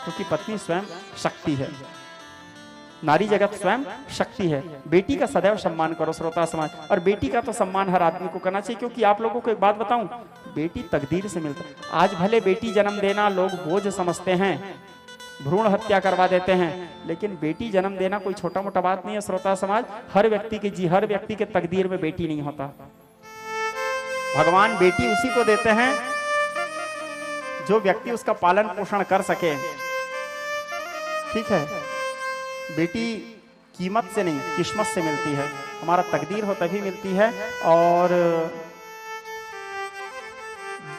क्योंकि पत्नी स्वयं शक्ति है, नारी जगत स्वयं शक्ति है। बेटी का सदैव सम्मान करो श्रोता समाज, और बेटी का तो सम्मान हर आदमी को करना चाहिए, क्योंकि आप लोगों को एक बात बताऊं, बेटी तकदीर से मिलता है। आज भले बेटी जन्म देना लोग बोझ समझते हैं, भ्रूण हत्या करवा देते हैं, लेकिन बेटी जन्म देना कोई छोटा मोटा बात नहीं है श्रोता समाज। हर व्यक्ति के तकदीर में बेटी नहीं होता। भगवान बेटी उसी को देते हैं जो व्यक्ति उसका पालन पोषण कर सके। ठीक है, बेटी कीमत से नहीं किस्मत से मिलती है, हमारा तकदीर हो तभी मिलती है। और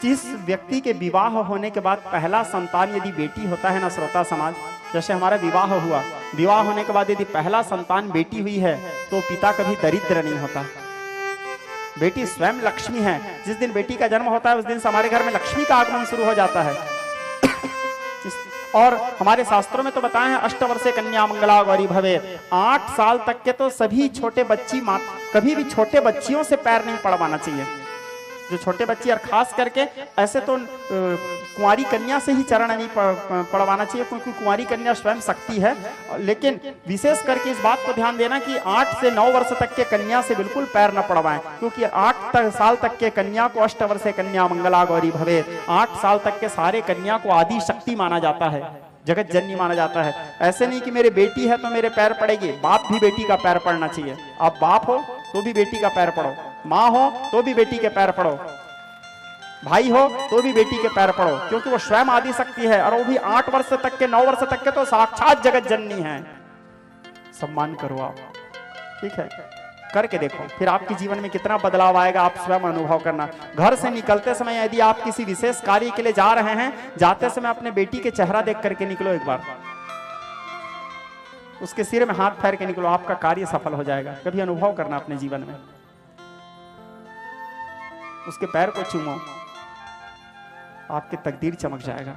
जिस व्यक्ति के विवाह होने के बाद पहला संतान यदि बेटी होता है ना श्रोता समाज, जैसे हमारा विवाह हुआ, विवाह होने के बाद यदि पहला संतान बेटी हुई है तो पिता कभी दरिद्र नहीं होता। बेटी स्वयं लक्ष्मी है। जिस दिन बेटी का जन्म होता है उस दिन से हमारे घर में लक्ष्मी का आगमन शुरू हो जाता है। और हमारे शास्त्रों में तो बताए हैं, अष्टवर्षे कन्या मंगला गौरी भवेत्। 8 साल तक के तो सभी छोटे बच्ची कभी भी छोटे बच्चियों से पैर नहीं पड़वाना चाहिए। जो छोटे बच्ची और खास करके ऐसे तो कुंवारी कन्या से ही चरण नहीं पड़वाना चाहिए, क्योंकि कुंवारी कन्या स्वयं शक्ति है। लेकिन विशेष करके इस बात को ध्यान देना कि 8 से 9 वर्ष तक के कन्या से बिल्कुल पैर न पड़वाएं, क्योंकि 8 साल तक के कन्या को अष्टवर्षे कन्या मंगला गौरी भवेत्। 8 साल तक के सारे कन्या को आदि शक्ति माना जाता है, जगत जननी माना जाता है। ऐसे नहीं कि मेरी बेटी है तो मेरे पैर पड़ेगी, बाप भी बेटी का पैर पड़ना चाहिए। आप बाप हो तो भी बेटी का पैर पड़ो, माँ हो तो भी बेटी के पैर पड़ो, भाई हो तो भी बेटी के पैर पड़ो, क्योंकि वो स्वयं आदि शक्ति है। और वो भी 8 वर्ष तक के 9 वर्ष तक के तो साक्षात जगत जननी है। सम्मान करो आप, ठीक है, करके देखो, फिर आपके जीवन में कितना बदलाव आएगा आप स्वयं अनुभव करना। घर से निकलते समय यदि आप किसी विशेष कार्य के लिए जा रहे हैं, जाते समय अपने बेटी के चेहरा देख करके निकलो, एक बार उसके सिर में हाथ फेर के निकलो, आपका कार्य सफल हो जाएगा। कभी अनुभव करना अपने जीवन में, उसके पैर को चूमो, आपकी तकदीर चमक जाएगा।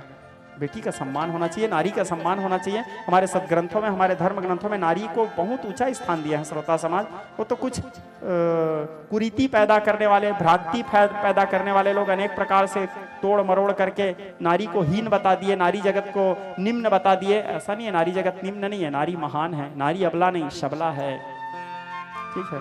बेटी का सम्मान होना चाहिए, नारी का सम्मान होना चाहिए। हमारे सदग्रंथों में, हमारे धर्म ग्रंथों में नारी को बहुत ऊंचा स्थान दिया है श्रोता समाज। वो तो कुछ कुरीति पैदा करने वाले, भ्रांति पैदा करने वाले लोग अनेक प्रकार से तोड़ मरोड़ करके नारी को हीन बता दिए, नारी जगत को निम्न बता दिए। ऐसा नहीं है, नारी जगत निम्न नहीं है, नारी महान है, नारी अबला नहीं सबला है। ठीक है।